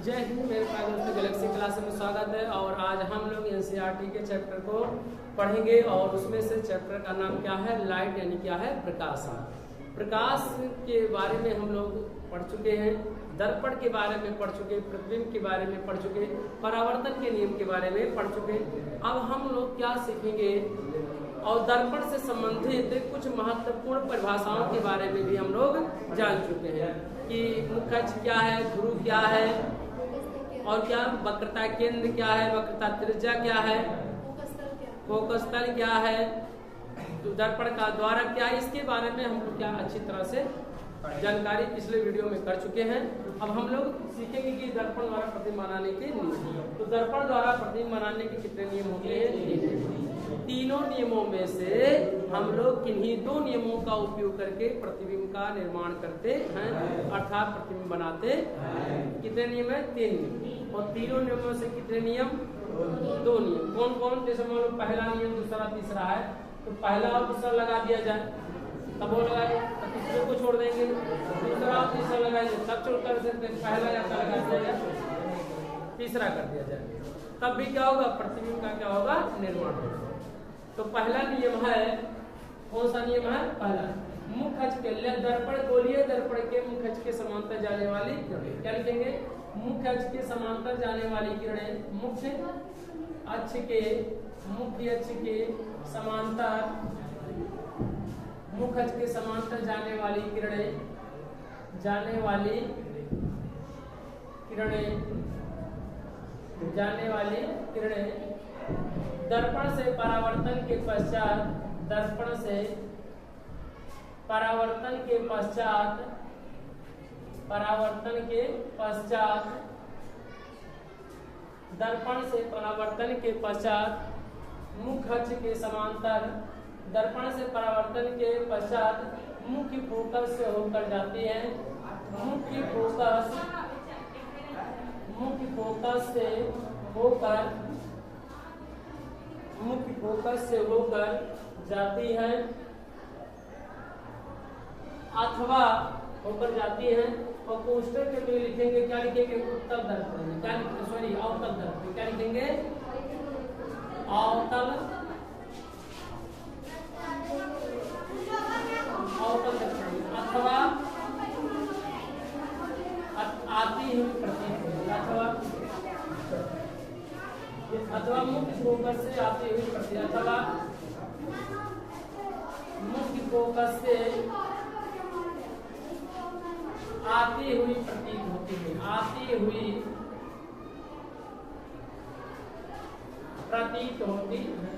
जय हिंद। मेरे प्यारे दोस्तों, गैलेक्सी क्लास में स्वागत है। और आज हम लोग एनसीईआरटी के चैप्टर को पढ़ेंगे और उसमें से चैप्टर का नाम क्या है, लाइट, यानी क्या है, प्रकाश। प्रकाश के बारे में हम लोग पढ़ चुके हैं, दर्पण के बारे में पढ़ चुके, प्रतिबिंब के बारे में पढ़ चुके, परावर्तन के नियम के बारे में पढ़ चुके। अब हम लोग क्या सीखेंगे, और दर्पण से संबंधित कुछ महत्वपूर्ण परिभाषाओं के बारे में भी हम लोग जान चुके हैं कि मुख्य अक्ष क्या है, ध्रुव क्या है, और क्या वक्रता केंद्र क्या है, वक्रता त्रिज्या क्या है, फोकस तल क्या है, दर्पण का द्वारक क्या है, इसके बारे में हम लोग क्या अच्छी तरह से जानकारी पिछले वीडियो में कर चुके हैं। अब हम लोग सीखेंगे कि दर्पण द्वारा प्रतिबिंब बनाने के नियम। तो दर्पण द्वारा प्रतिबिंब बनाने के कितने नियम होते हैं? तीनों नियमों में से हम लोग किन्हीं दो नियमों का उपयोग करके प्रतिबिंब का निर्माण करते हैं, अर्थात प्रतिबिंब बनाते हैं। कितने नियम है? 3 नियम। और तीनों नियमों से कितने नियम? 2 नियम। कौन कौन? जैसे मान लो पहला नियम, दूसरा, तीसरा है, तो पहला और दूसरा लगा दिया जाए, तब वो लगाए, तो तीसरे को छोड़ देंगे, दूसरा और तीसरा लगाएंगे, तब छोड़ कर सकते, पहला या लगा दिया जाए, तीसरा कर दिया जाए, तब भी क्या होगा, प्रतिबिंब का क्या होगा, निर्माण होगा। तो पहला नियम है, कौन सा नियम है? पहला, मुख्य अक्ष के दर्पण, गोलीय दर्पण के मुख्य अक्ष के समांतर जाने वाली किरणें, क्या लिखेंगे? मुख्य अक्ष के समांतर जाने वाली किरणें, मुख्य अक्ष के समांतर, मुख्य अक्ष के समांतर जाने वाली किरणें, दर्पण से परावर्तन के पश्चात, दर्पण से परावर्तन के पश्चात मुख्य अक्ष के समांतर, दर्पण से परावर्तन के पश्चात मुख्य फोकस से होकर जाती है, मुख्य फोकस से होकर जाती है, अथवा होकर जाती है। और कोष्टक के लिए लिखेंगे, क्या लिखेंगे? उत्तल दर्पण में, क्या लिखेंगे? सॉरी, अवतल दर्पण में क्या लिखेंगे? अवतल दर्पण में, अथवा आती हुई प्रतीत, अथवा मुख्य फोकस से आती हुई प्रतीत, अथवा मुख्य फोकस से आती हुई प्रतीत होती है, आती हुई प्रतीत होती है।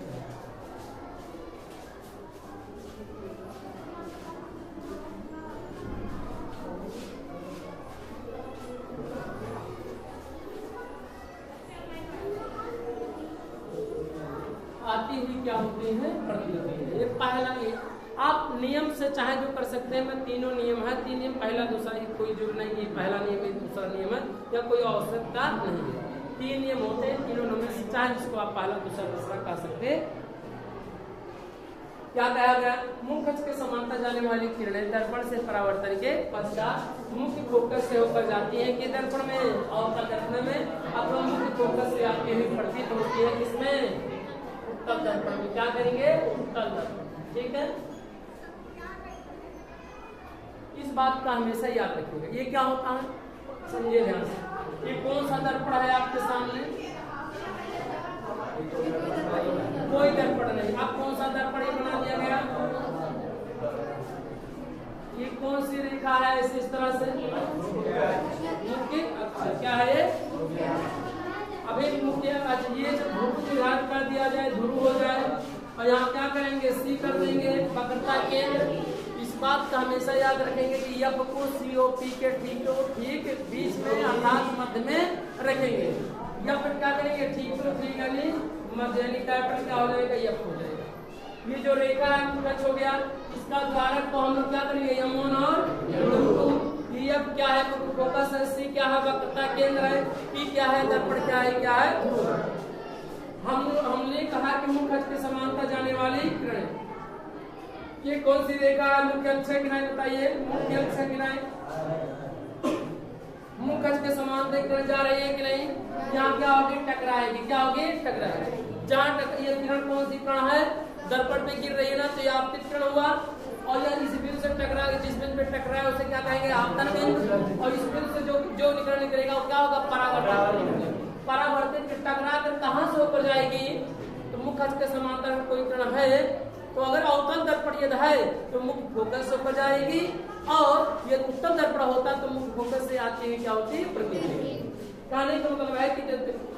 आती हुई क्या होती है? प्रतीत होती है। ये पहला नियम। आप नियम से चाहे जो कर सकते हैं, मैं तीनों नियम है, 3 नियम, पहला दूसरा, कोई जरूर नहीं कि पहला नियम है दूसरा नियम है, या कोई आवश्यकता नहीं है। 3 नियम होते हैं, तीनों नियम से चाहे जिसको आप पहला दूसरा तीसरा कह सकते हैं। क्या कहा गया? मुख्य अक्ष के समांतर जाने वाली किरणें दर्पण से परावर्तन के पश्चात मुख्य फोकस से होकर जाती है कि दर्पण में, अवतल दर्पण में, अथवा मुख्य फोकस से आपके हुई प्रतीत होती है। किसमें? उत्तल दर्पण में। क्या करेंगे? उत्तल दर्पण। ठीक है, इस बात का हमेशा याद रखिएगा। ये क्या होता है, समझिए ध्यान से। ये कौन सा दर्पण है आपके सामने? कोई दर्पण नहीं। अब कौन सा दर्पण ये बना दिया गया? ये कौन सी रेखा है इस तरह से? मुख्य अक्ष। क्या है ये? अब एक मुख्य अक्ष, ये जब ध्रुव विभाग कर दिया जाए, ध्रुव हो जाए, और यहाँ क्या करेंगे? सी कर देंगे, वक्रता केंद्र। इस बात का हमेशा याद रखेंगे कि एफ को COP के ठीक बीच में, अर्थात मध्य में रखेंगे, या फिर क्या करेंगे? ठीक तो ठीक, यानी मध्य, यानी कैपिटल क्या हो जाएगा? एफ हो जाएगा। ये जो रेखा है मुख्य हो गया, इसका द्वारक को हम लोग क्या करेंगे? M1 और एफ क्या है? फोकस है, सी क्या है? वक्रता केंद्र है, पी क्या है? दर्पण क्या है? क्या है? हमने कहा कि मुख्य अक्ष के समांतर जाने वाली किरणें, ये कौन सी रेखा है? मुख्य अक्ष किनारे बताइए, मुख्य अक्ष किनारे, मुख अक्ष के समांतर किरण जा रही है कि नहीं? यहाँ क्या होगी? टकराएगी। क्या होगी? टकराएगी। जहाँ ये किरण कौन सी किरण है? दर्पण पे गिर रही है ना, तो ये आपतित किरण हुआ। और यह इस बिंदु से टकरा, जिस बिंदु पे टकराए उसे क्या कहेंगे? आपतन बिंदु। और इस बिंदु से जो निकलेगा वो क्या होगा? परावर्तित। परावर्तित टकरा कर कहाँ से होकर जाएगी? तो मुख अक्ष के समांतर कोई किरण है तो अगर अवतल दर्पण यदि है तो मुख्य फोकस से होकर जाएगी, और यदि उत्तल दर्पण होता तो मुख्य फोकस से आती हुई क्या होती? प्रतिबिंब। कहने का मतलब है कि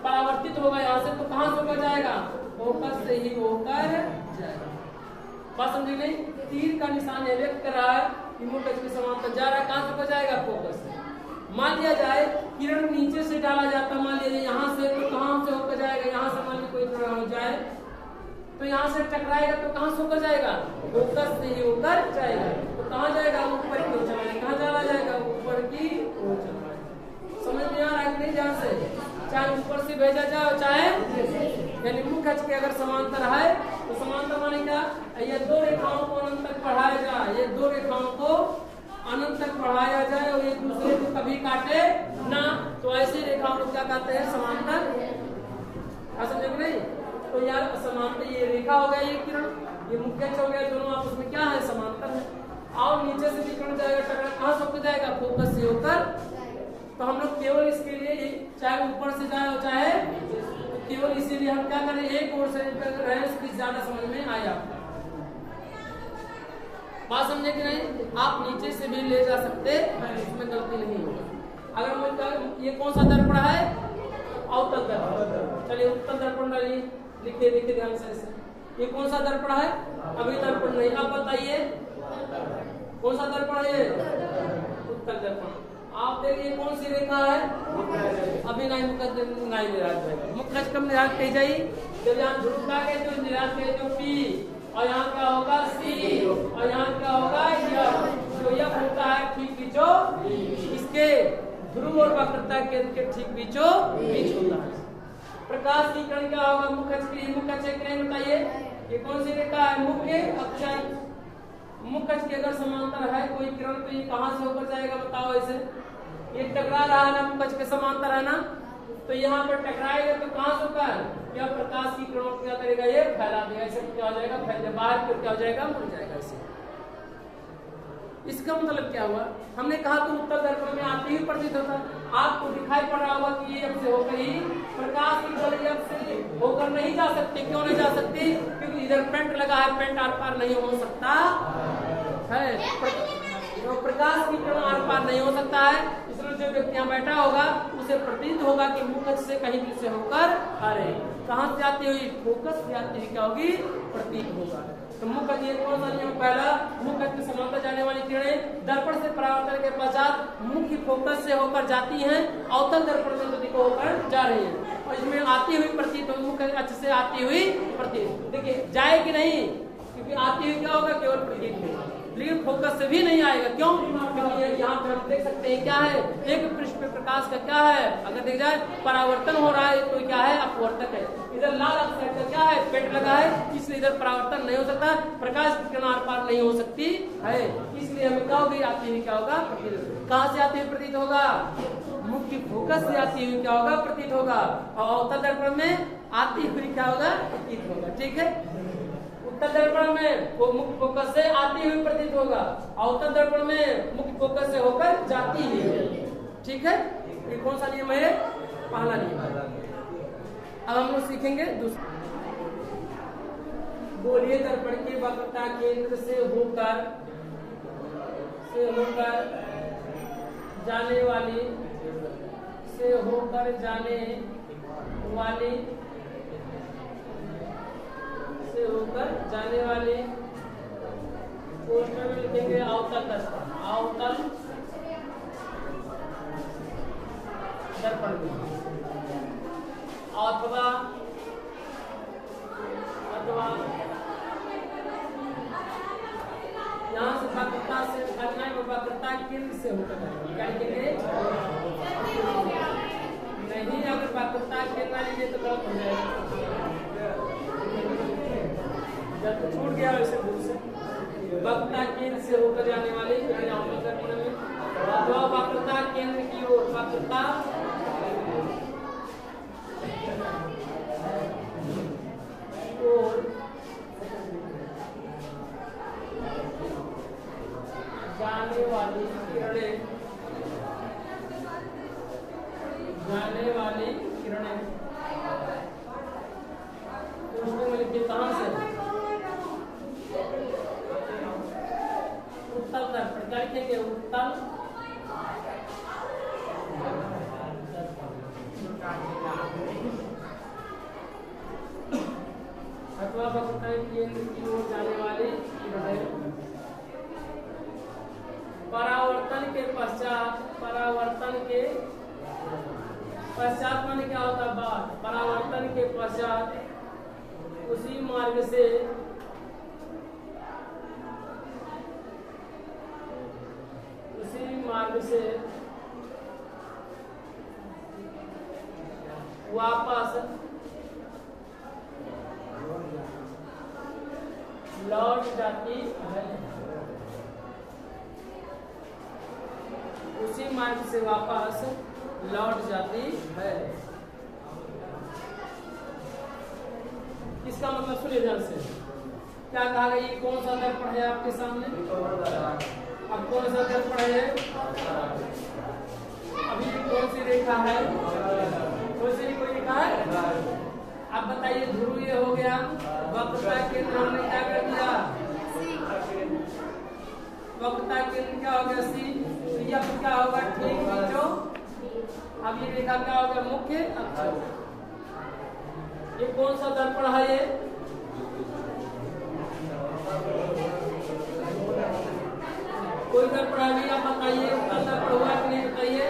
परावर्तित होगा यहाँ से तो कहाँ से होकर जाएगा? फोकस से ही होकर जाएगा। बात समझी नहीं? तीर का निशान ये व्यक्त कर रहा है कि मुख अक्ष के समांतर जा रहा है, कहाँ से होकर जाएगा? फोकस से। मान लिया जाए किरण नीचे से डाला जाता, मान लिया जाए यहाँ से, तो कहाँ से होकर जाएगा? यहाँ से मान लीजिए कोई किरण हो जाए तो यहाँ से टकराएगा तो कहाँ से होकर जाएगा? फोकस से ही होकर जाएगा। तो कहाँ जाएगा? ऊपर की ओर चला। कहाँ चला जाएगा? ऊपर की ओर चला। समझ में आ रहा है कि नहीं? जहाँ से चाहे ऊपर से भेजा जाए चाहे, यानी मुख अक्ष के अगर समांतर है तो समांतर माने क्या? ये दो रेखाओं को अनंत तक बढ़ाया जाए, ये दो रेखाओं को अनंत तक बढ़ाया जाए और एक दूसरे को कभी काटे ना, तो ऐसी रेखाओं को क्या कहते हैं? समांतर। समझे कि नहीं? तो यार समांतर ये रेखा हो गया, ये किरण, ये मुख्य अक्ष हो गया, दोनों आपस में क्या है? समांतर है। और नीचे से भी किरण जाएगा, टकरा कहाँ से होकर जाएगा? फोकस से होकर। तो हम लोग केवल इसके लिए चाहे ऊपर से जाए और चाहे तो केवल इसीलिए हम क्या करें? एक ओर से रहे, इसकी ज्यादा समझ में आया। बात समझे कि नहीं? आप नीचे से भी ले जा सकते, इसमें गलती नहीं होगा। अगर मैं ये कौन सा दर्पण है? अवतल दर्पण। चलिए उत्तल दर्पण डालिए, लिखिए देखिए ध्यान से। ये कौन सा दर्पण है? अभी दर्पण नहीं। अब बताइए कौन सा दर्पण है? उत्तल दर्पण। आप देखिए कौन सी रेखा है? अभी नहीं नहीं निराश मुख्य अक्ष कब निराश कही जाए? जब यहाँ ध्रुव का गए तो निराश कहे तो पी, और यहाँ क्या होगा? सी, और यहाँ क्या होगा? यफ। जो यफ होता है ठीक बीचो इसके ध्रुव और वक्रता केंद्र के ठीक बीचो बीच होता है। प्रकाश की किरण क्या होगा? मुख्य अक्ष की। मुख्य अक्ष किरण बताइए, ये कौन सी रेखा है? मुख्य अक्ष। मुख्य अक्ष के अगर समांतर है कोई किरण तो ये कहाँ से होकर जाएगा? बताओ ऐसे। ये टकरा रहा है ना, मुख्य अक्ष के समांतर है ना, तो यहाँ पर टकराएगा तो कहाँ से होकर? यह प्रकाश की किरणों को क्या करेगा? ये फैला देगा। ऐसे क्या हो जाएगा? फैल जाएगा। बाहर की ओर क्या हो जाएगा? मुड़ जाएगा। ऐसे इसका मतलब क्या हुआ? हमने कहा तो उत्तल दर्पण में आते ही प्रतीत होता है। आपको दिखाई पड़ रहा होगा कि ये अब से होकर ही प्रकाश की गति अब से होकर नहीं जा सकती। क्यों नहीं जा सकती? क्योंकि इधर पेंट लगा है, पेंट आर पार नहीं हो सकता है। तो प्रकाश की किरण आर पार नहीं हो सकता है, इसलिए जो व्यक्ति यहाँ बैठा होगा उसे प्रतीत होगा कि मुख अक्ष से कहीं भी से होकर आ रहे। कहाँ से आती हुई? फोकस से आती हुई क्या होगी? प्रतीत होगा। तो मुख अक्ष कौन सा नियम? पहला, मुख अक्ष के समांतर जाने वाली किरणें दर्पण से परावर्तन के पश्चात मुख्य फोकस से होकर जाती हैं, अवतल दर्पण में गति को होकर जा रही है, और इसमें आती हुई प्रतीत हो। मुख अक्ष से आती हुई प्रतीत। देखिए जाए कि नहीं? क्योंकि आती हुई क्या होगा? केवल प्रतीत होगा, लेकिन फोकस से भी नहीं आएगा। क्यों? क्योंकि यहाँ पे हम देख सकते हैं क्या है? एक पृष्ठ पे प्रकाश का क्या है? अगर देख जाए परावर्तन हो रहा है तो क्या है? अपवर्तक है। इधर लाल अक्षर का क्या है? पेंट लगा है, इसलिए इधर परावर्तन नहीं हो सकता, प्रकाश की किरण आर पार नहीं हो सकती है। इसलिए हमें क्या होगी? आती हुई क्या होगा? प्रतीत। कहाँ से आती हुई प्रतीत होगा? मुख्य फोकस से आती हुई क्या होगा? प्रतीत होगा। और अवतल दर्पण में आती हुई क्या होगा? प्रतीत होगा। ठीक है। उत्तल दर्पण में वो मुख्य फोकस से आती हुई प्रतीत होगा, अवतल दर्पण में मुख्य फोकस से होकर जाती हुई। ठीक है। ये कौन सा नियम है? पहला नियम। अब हम लोग सीखेंगे दूसरा। गोलीय दर्पण की वक्रता केंद्र से होकर जाने वाली पोस्टर में लिखेंगे अवतल दर्पण। अवतल दर्पण अथवा यहाँ से वक्रता से वक्रता केंद्र से होकर क्या लिखेंगे? नहीं, अगर वक्रता केंद्र लीजिए तो गलत हो जाएगा। जब छूट गया वैसे दूर से वक्रता केंद्र से होकर जाने वाले अथवा वक्रता केंद्र की ओर वक्रता और जाने वाली किरणें उसमें लिखिए कहां से उत्तल दर्पण क्या लिखेंगे उत्तल अथवा वक्रता केंद्र की ओर जाने वाली किरणें परावर्तन के पश्चात माने क्या होता है बाद परावर्तन के पश्चात उसी मार्ग से वापस लौट जाती है उसी मार्ग से वापस लौट जाती है। इसका मतलब सुनिए ध्यान से क्या कहा गया। ये कौन सा दर्पण है आपके सामने? अब कौन सा दर्पण है? अभी कौन सी रेखा है? कौन सी कोई रेखा है? अब बताइए ध्रुव ये हो गया वक्रता केंद्र हमने क्या कर दिया वक्रता केंद्र क्या हो गया सी तो यह क्या होगा ठीक नीचो। अब ये रेखा क्या होगा मुख्य अक्ष। ये कौन सा दर्पण है? ये कोई दर्पण है आप बताइए दर्पण हुआ कि नहीं बताइए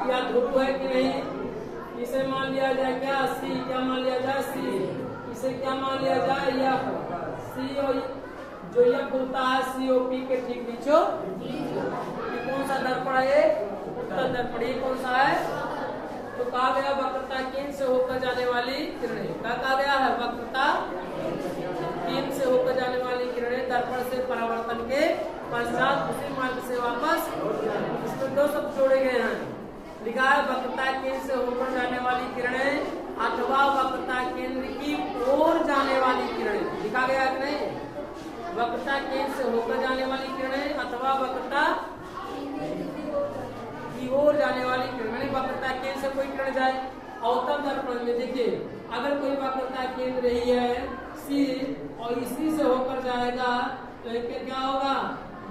क्या ध्रुव है कि नहीं। इसे मान लिया जाए क्या सी क्या मान लिया जाए सी इसे क्या मान लिया जाए यह सी और जो यह होता है सीओपी के ठीक नीचे कौन सा दर्पण है? उत्तल दर्पण। ये कौन सा है? तो कहा गया वक्रता केंद्र से होकर जाने वाली किरणें। क्या कहा गया है? वक्रता केंद्र से होकर जाने वाली किरणें दर्पण से परावर्तन के पश्चात उसी मार्ग से वापस इसमें दो शब्द जोड़े गए हैं। लिखा है वक्रता केंद्र से होकर जाने वाली किरणें अथवा वक्रता केंद्र की ओर जाने वाली किरणें। लिखा गया कि नहीं? वक्रता केंद्र से होकर जाने वाली किरणें अथवा वक्रता की ओर जाने वाली किरणें। वक्रता केंद्र से कोई किरण जाए अवतल दर्पण में देखिए अगर कोई वक्रता केंद्र रही है सी और इसी से होकर जाएगा तो क्या होगा?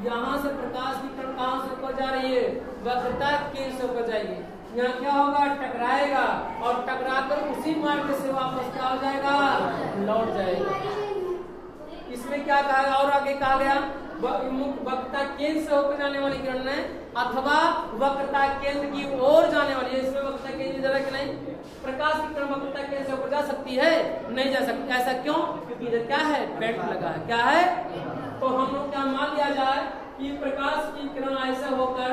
यहाँ से प्रकाश की किरण कहाँ से होकर जा रही है? वक्रता केंद्र से होकर जाएगी। यहाँ क्या होगा? टकराएगा और टकराकर उसी मार्ग से वापस क्या हो जाएगा? लौट जाएगा। इसमें क्या कहा गया और आगे कहा गया वक्रता केंद्र से होकर जाने वाली किरण है अथवा वक्रता केंद्र की ओर जाने वाली है। इसमें वक्रता केंद्र जरा कि नहीं प्रकाश की किरण वक्रता केंद्र से होकर जा सकती है? नहीं जा सकती। ऐसा क्यों? क्योंकि इधर क्या है? पेंट लगा है। क्या है? तो हम लोग क्या मान लिया जाए कि प्रकाश की किरण ऐसे होकर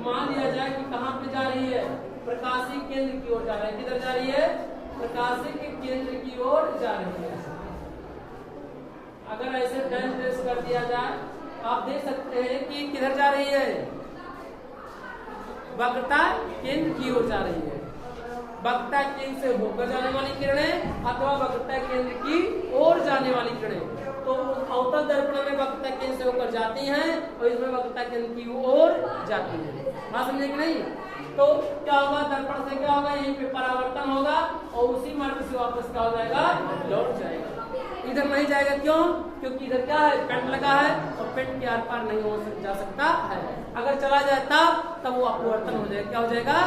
मान लिया जाए कि कहाँ पे जा रही है? प्रकाशी केंद्र की ओर जा रही है। किधर जा रही है? प्रकाशी के केंद्र की ओर जा रही है। अगर ऐसे डैश डैश कर दिया जाए आप देख सकते हैं कि किधर जा रही है? वक्रता केंद्र की ओर जा रही है। वक्रता केंद्र से होकर जाने वाली किरणें अथवा वक्रता केंद्र की ओर जाने वाली किरणें। तो अवतल दर्पण में वक्रता केंद्र से होकर जाती हैं और इसमें वक्रता केंद्र की ओर जाती है। बात समझे कि नहीं? तो क्या होगा? दर्पण से क्या होगा? यहीं पे परावर्तन होगा और उसी मार्ग से वापस क्या हो जाएगा? लौट जाएगा। इधर नहीं जाएगा। क्यों? क्योंकि इधर क्या है? पेंट लगा है और पेंट के आर पार नहीं हो जा सकता है। अगर चला जाए तब वो अपवर्तन हो जाएगा। क्या हो जाएगा?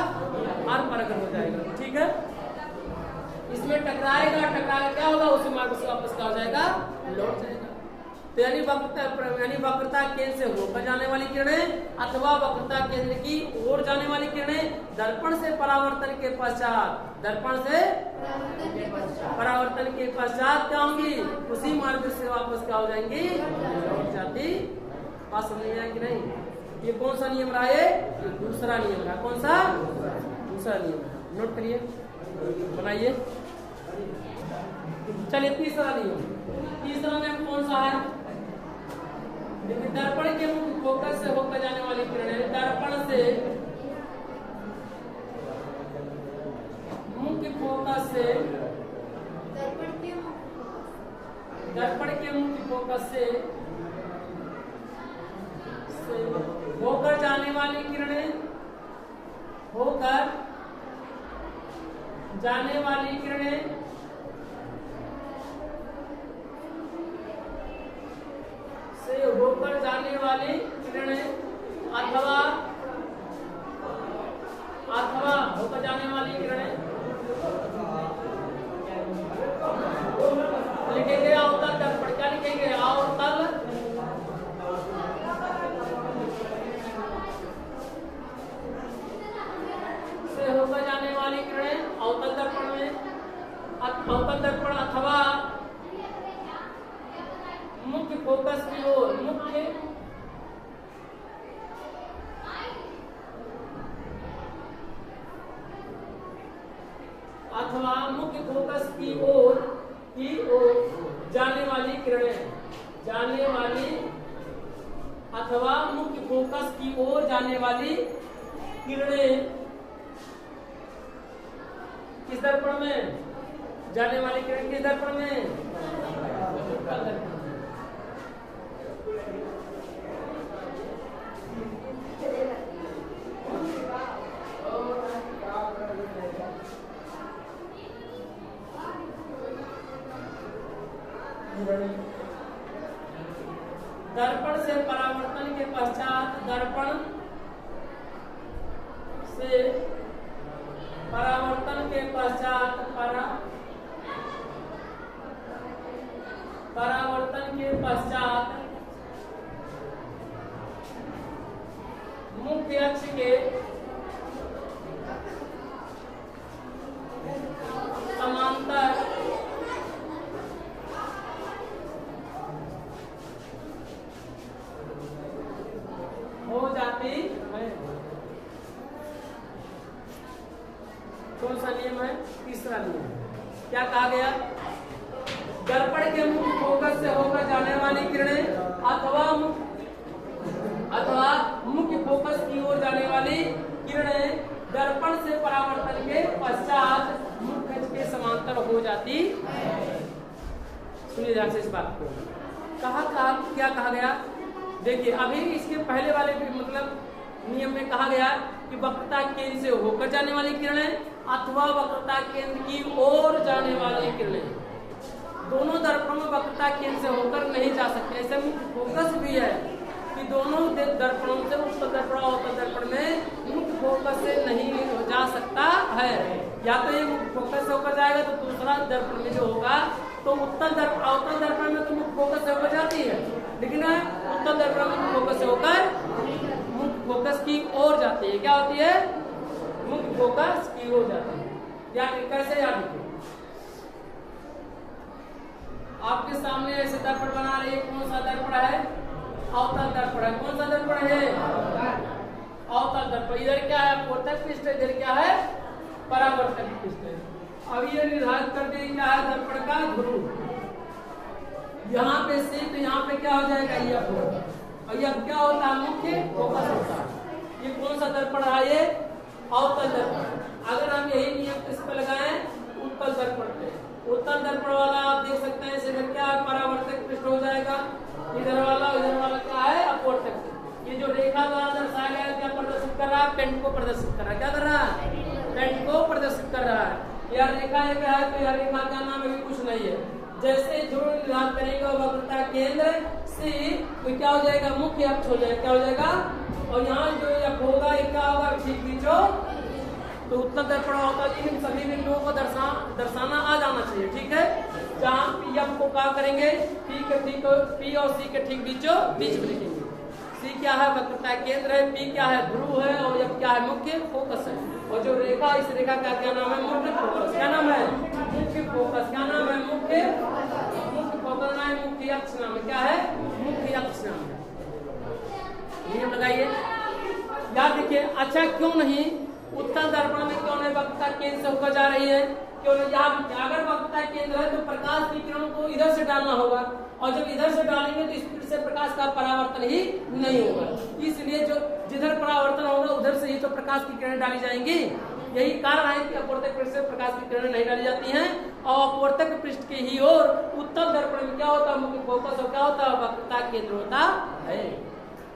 आर पार अगर हो जाएगा। ठीक है। इसमें टकराएगा क्या होगा? उसी मार्ग से वापस क्या हो जाएगा? लौट जाएगा। तो यानी वक्रता केंद्र से होकर जाने वाली किरणें अथवा वक्रता केंद्र की ओर जाने वाली किरणें दर्पण से परावर्तन के पश्चात क्या होंगी? उसी मार्ग से वापस क्या हो जाएंगी? लौट जाती। बात समझ में आया कि नहीं? ये कौन सा नियम रहा? ये दूसरा नियम रहा। कौन सा? दूसरा नियम रहा। नोट करिए, बनाइए। चलिए तीसरा नियम कौन सा है? दर्पण के मुख्य फोकस से होकर जाने वाली दर्पण से मुख्य फोकस से दर्पण के मुख्य फोकस से होकर जाने वाली किरणें होकर जाने वाली किरणें से होकर जाने वाली किरणें अथवा होकर जाने वाली किरणें लिखेंगे अवतल दर्पण। क्या लिखेंगे? अवतल से होकर जाने वाली किरणें अवतल दर्पण में अवतल दर्पण अथवा मुख्य फोकस की ओर मुख्य फोकस की ओर जाने वाली किरणें अथवा मुख्य फोकस की ओर जाने वाली किरणें किस दर्पण में? जाने वाली किरण किस दर्पण में? दर्पण से परावर्तन के पश्चात मुख्य अक्ष के समांतर हो जाती है। कौन सा नियम है? तीसरा नियम। क्या कहा गया? दर्पण के मुख्य फोकस से होकर जाने वाली किरणें अथवा मुख्य फोकस की ओर जाने वाली किरणें दर्पण से परावर्तन के पश्चात मुख्य अक्ष के समांतर हो जाती। सुनिए ध्यान से इस बात को। क्या कहा गया? देखिए, अभी इसके पहले वाले मतलब नियम में कहा गया कि वक्रता केंद्र से होकर जाने वाली किरणें अथवा वक्रता केंद्र की ओर जाने वाली किरणें। दोनों दर्पणों में वक्रता केंद्र से होकर नहीं जा सकते। ऐसे मुख्य फोकस भी है कि दोनों दर्पणों से उत्तल दर्पण और अवतल दर्पण में मुख्य फोकस से नहीं जा सकता है। या तो ये मुख्य फोकस से होकर जाएगा तो दूसरा दर्पण में जो होगा तो उत्तल दर्पण अवतल दर्पण में तो मुख्य फोकस से होकर जाती है, लेकिन उत्तल दर्पण में मुख्य फोकस से होकर मुख्य फोकस की ओर जाती है। क्या होती है? मुख्य फोकस की ओर जाती है। या कैसे याद रखिए? आपके सामने ऐसे दर्पण बना रही है। कौन सा दर्पण है? अवतल दर्पण है। कौन सा दर्पण है? अवतल दर्पण। इधर क्या है? अपवर्तक पृष्ठ। इधर क्या है? परावर्तक पृष्ठ। अब ये निर्धारित कर दिए क्या है दर्पण का ध्रुव। यहाँ पे से तो यहाँ पे क्या हो जाएगा? ये और ये क्या होता है? मुख्य फोकस होता है। ये कौन सा दर्पण है? ये अवतल दर्पण। अगर हम यही नियम किस पे लगाएं? उत्तल दर्पण पे। उत्तल दर्पण वाला आप देख सकते हैं इधर क्या परावर्तक पृष्ठ हो जाएगा। इधर वाला क्या है? अपवर्तक। ये जो रेखा द्वारा दर्शाया गया क्या प्रदर्शित कर रहा है? पेंट को प्रदर्शित कर रहा है। क्या कर रहा है? पेंट को प्रदर्शित कर रहा है। यह रेखा एक है तो यह रेखा का नाम अभी कुछ नहीं है। जैसे जो निर्धारित करेगा वक्रता केंद्र से तो क्या हो जाएगा? मुख्य अक्ष हो जाएगा। क्या हो जाएगा? और यहाँ जो यह होगा ये क्या होगा? ठीक बीचों। तो उत्तल दर्पण होता है इन सभी बिंदुओं को दर्शाना आ जाना चाहिए। ठीक है, जहाँ पी एफ को क्या करेंगे? पी और सी के ठीक बीचों बीच में लिखेंगे। सी क्या है? वक्रता केंद्र है। पी क्या है? ध्रुव है। और एफ क्या है? मुख्य फोकस है। और जो रेखा इस रेखा का क्या नाम है? मुख्य फोकस। क्या नाम है? मुख्य फोकस। क्या नाम है? मुख्य फोकस नाम है। मुख्य अक्ष नाम है। क्या है? मुख्य अक्ष नाम है। नियम लगाइए, याद देखिए। अच्छा, क्यों नहीं उत्तल दर्पण में क्यों नहीं वक्रता केंद्र से होकर जा रही है? क्यों नहीं? यहाँ अगर वक्रता केंद्र है तो प्रकाश की किरणों को इधर से डालना होगा और जब इधर से डालेंगे तो स्पीड से प्रकाश का परावर्तन ही नहीं होगा। इसलिए जो जिधर परावर्तन होगा उधर से ही तो प्रकाश की किरणें डाली जाएंगी। यही कारण है कि अपवर्तक पृष्ठ से प्रकाश की किरणें नहीं डाली जाती हैं और अपवर्तक पृष्ठ के ही ओर उत्तल दर्पण में क्या होता है, मुख्य फोकस और क्या होता है, वक्रता केंद्र होता है।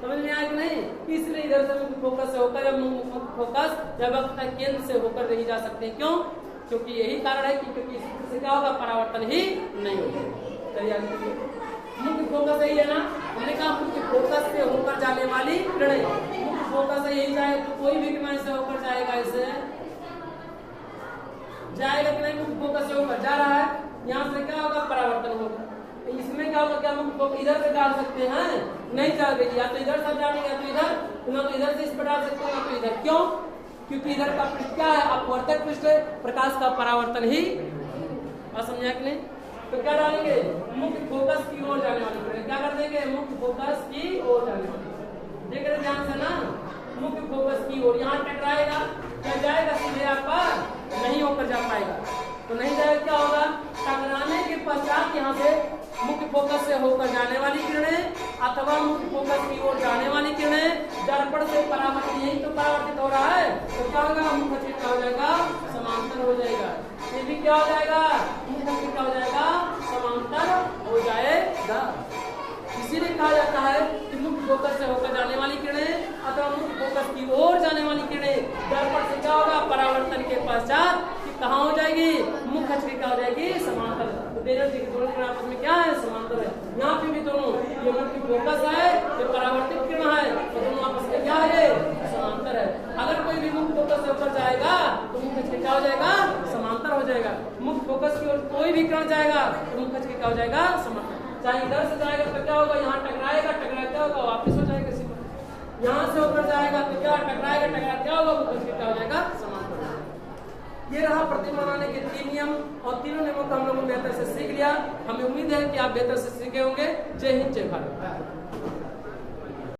समझ में आया कि नहीं? इसलिए इधर से मुख्य फोकस से होकर या मुख्य फोकस या वक्रता केंद्र से होकर नहीं जा सकते। क्यों? क्योंकि यही कारण है कि क्योंकि इससे क्या होगा, परावर्तन ही नहीं होगा। मुख्य फोकस यही है ना, हमने कहा मुख्य फोकस से होकर जाने वाली किरणें, मुख्य फोकस यही जाए तो कोई भी किरण से होकर जाएगा, इसे जाएगा कि नहीं, मुख्य फोकस से होकर जा रहा है, यहाँ से क्या होगा, परावर्तन होगा। इसमें क्या होगा, क्या मुख्य फोकस इधर से डाल सकते हैं, नहीं जा रही, या तो इधर से डालेंगे या तो इधर, ना तो इधर से इस पर डाल सकते हैं ना तो इधर। क्यों? क्योंकि इधर का पृष्ठ क्या है, अपवर्तक पृष्ठ है, प्रकाश का परावर्तन ही। समझा कि नहीं? तो क्या डालेंगे, मुख्य फोकस की ओर जाने वाली किरण, क्या कर देंगे, मुख्य फोकस की ओर जाने वाली। देख रहे ध्यान से ना, मुख्य फोकस की ओर, यहाँ टकराएगा, क्या जाएगा सीधे आप पर, नहीं होकर जा पाएगा, तो नहीं जाएगा, क्या होगा, टकराने के पश्चात यहाँ से मुख्य फोकस से होकर जाने वाली किरणें अथवा मुख्य फोकस की ओर जाने वाली किरणें दर्पण से परावर्तित, यही तो परावर्तित हो रहा है, तो क्या होगा, मुख्य क्षेत्र क्या हो जाएगा, समांतर हो जाएगा। ये भी क्या हो जाएगा, मुख्य क्षेत्र क्या हो जाएगा, समांतर हो जाएगा। इसीलिए कहा जाता है कि मुख्य फोकस से होकर जाने वाली किरणें अथवा मुख्य फोकस की ओर जाने वाली किरणें दर्पण से क्या होगा, परावर्तन के पश्चात कहाँ हो जाएगी, मुख्य अक्ष क्या हो जाएगी, समांतर। तो दोनों किरण आपस में क्या है, समांतर है। यहाँ पे भी दोनों, ये मुख्य फोकस है, ये परावर्तित किरण है, तो दोनों आपस में क्या है, समांतर है। अगर कोई भी मुख्य फोकस से होकर जाएगा तो मुख्य अक्ष क्या हो जाएगा, समांतर हो जाएगा। मुख्य फोकस की ओर कोई भी किरण जाएगा तो मुख्य अक्ष क्या हो जाएगा, समांतर। चाहे इधर से जाएगा तो क्या होगा, यहाँ टकराएगा, टकरा क्या होगा, वापिस हो जाएगा सीमा। यहाँ से होकर जाएगा तो क्या टकराएगा, टकरा क्या होगा, मुख्य क्या हो जाएगा, समांतर। ये रहा प्रतिबिंब बनाने के 3 नियम, और तीनों नियमों को हम लोगों ने बेहतर से सीख लिया। हमें उम्मीद है कि आप बेहतर से सीखे होंगे। जय हिंद, जय भारत।